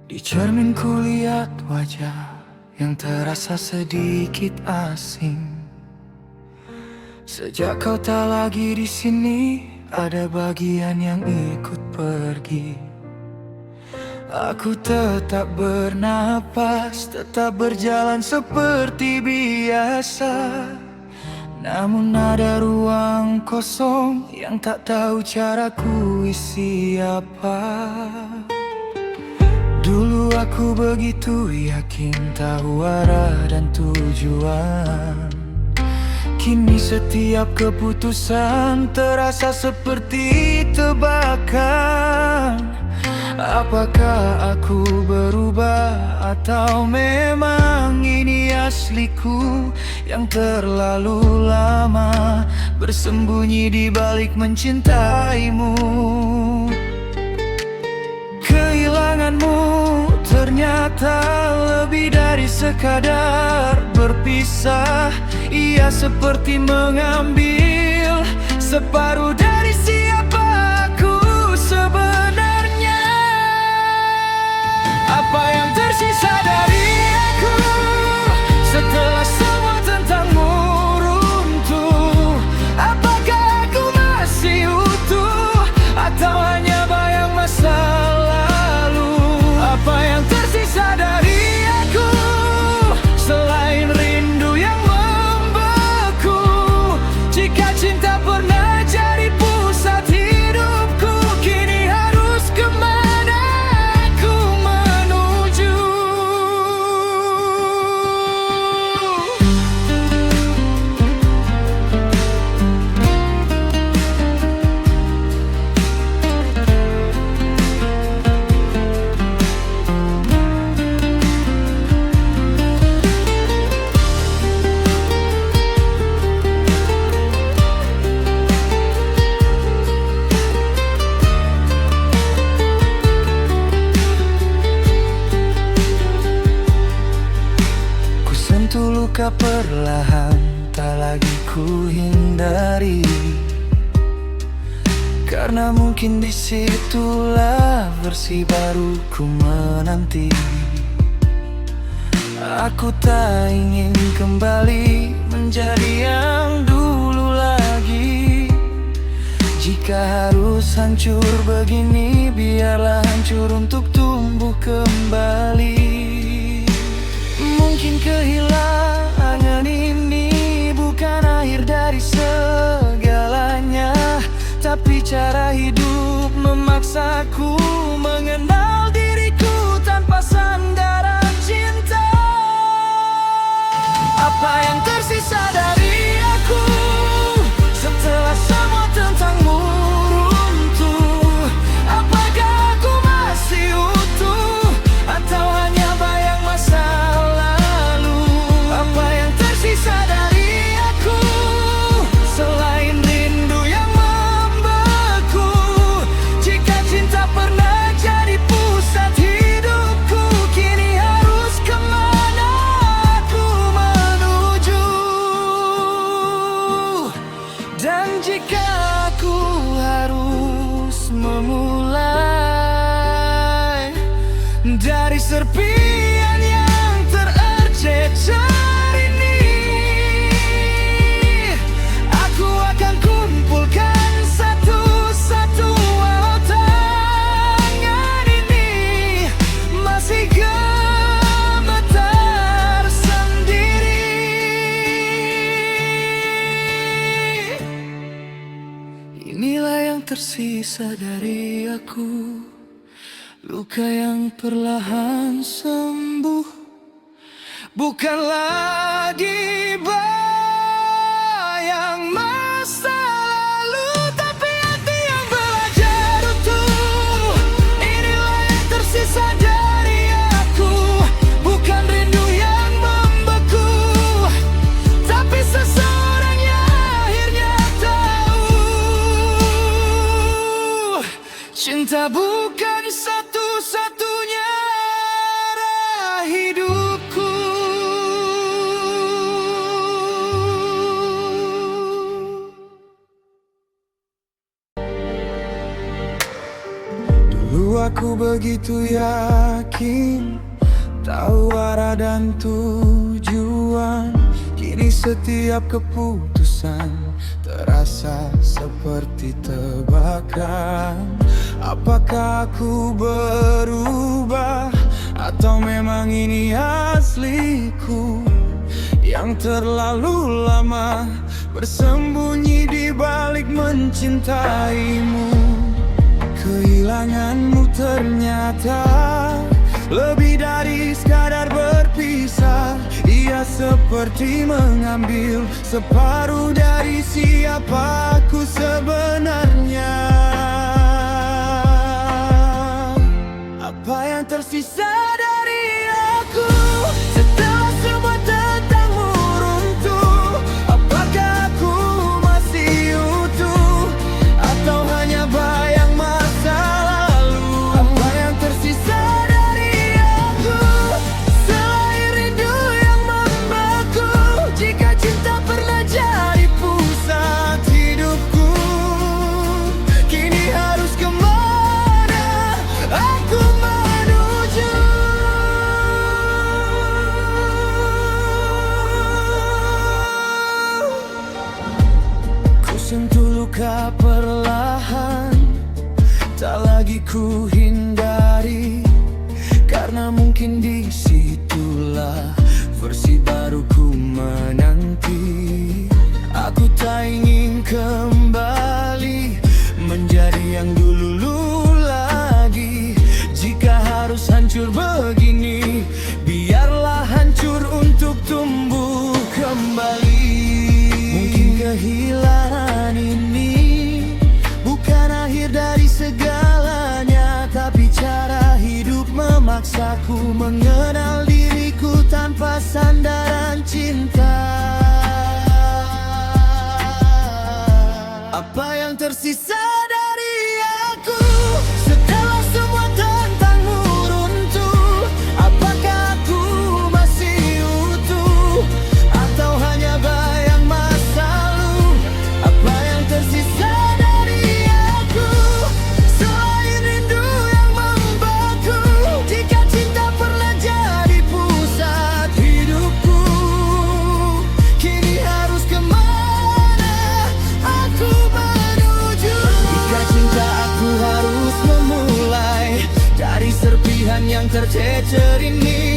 Di cermin kulihat wajah yang terasa sedikit asing. Sejak kau tak lagi di sini, ada bagian yang ikut pergi. Aku tetap bernapas, tetap berjalan seperti biasa. Namun ada ruang kosong yang tak tahu caraku isi apa. Dulu aku begitu yakin tahu arah dan tujuan. Kini setiap keputusan terasa seperti tebakan. Apakah aku berubah atau memang ini asliku yang terlalu lama bersembunyi di balik mencintaimu? Kehilanganmu ternyata lebih dari sekadar berpisah. Ia seperti mengambil separuh dari siapa aku sebenarnya. Apa yang tersisa dari aku setelah semua tentangmu runtuh? Apakah aku masih utuh atau hanya bayang masa lalu? Apa yang tersisa dari aku selain rindu yang membeku? Jika cinta pernah jadi pusat hidupku, kini harus kemana aku menuju? Ku sentuh luka perlahan, tak lagi ku hindari. Karena mungkin disitulah versi baruku menanti. Aku tak ingin kembali menjadi yang dulu lagi. Jika harus hancur begini, biarlah hancur untuk tumbuh kembali. Mungkin kehilangan ini bukan akhir dari segalanya, tapi cara hidup memaksaku mengenal diriku tanpa sandaran cinta. Apa yang tersisa dari aku setelah semua tentangmu runtuh? Apakah aku masih utuh atau hanya bayang masa lalu? Apa yang tersisa dari aku selain rindu yang membeku? Jika cinta pernah jadi pusat hidupku, kini harus kemana aku menuju? Dan jika aku harus memulai dari serpian yang tercecer ini, aku akan kumpulkan satu-satu walau tangan ini masih gemetar sendiri. Inilah yang tersisa dari aku, luka yang perlahan sembuh, bukan lagi bayang masa lalu, tapi hati yang belajar utuh. Inilah yang tersisa dari aku, bukan rindu yang membeku, tapi seseorang yang akhirnya tahu cinta bukan satu-satunya arah hidupku. Dulu Aku begitu yakin, tahu arah dan tujuan. Kini setiap keputusan terasa seperti tebakan. Apakah aku berubah, atau memang ini asliku yang terlalu lama bersembunyi di balik mencintaimu? Kehilanganmu ternyata lebih dari sekadar berpisah. Ia seperti mengambil separuh dari siapa aku sebenarnya. Apa yang tersisa dari aku setelah semua tentangmu runtuh? Apakah aku masih utuh, atau hanya bayang masa lalu? Apa yang tersisa dari aku selain rindu yang membeku? Jika cinta pernah jadi pusat hidupku, kini harus kemana aku menuju? Ku sentuh luka perlahan, tak lagi ku hindari, karena mungkin disitulah versi baruku menanti. Aku tak ingin kembali menjadi yang dulu lagi. Jika harus hancur begini, biarlah hancur untuk tumbuh kembali. Mungkin kehilangan ini bukan akhir dari segalanya, tapi cara hidup memaksaku mengenal diriku tanpa sandaran cinta. Apa yang tersisa dari aku setelah semua tentangmu runtuh? Apakah aku masih utuh, atau hanya bayang masa lalu? Apa yang tersisa dari aku selain rindu yang membeku? Jika cinta pernah jadi pusat hidupku, kini harus kemana aku menuju? Jika cinta aku harus memulai dari serpihan yang tercecer ini,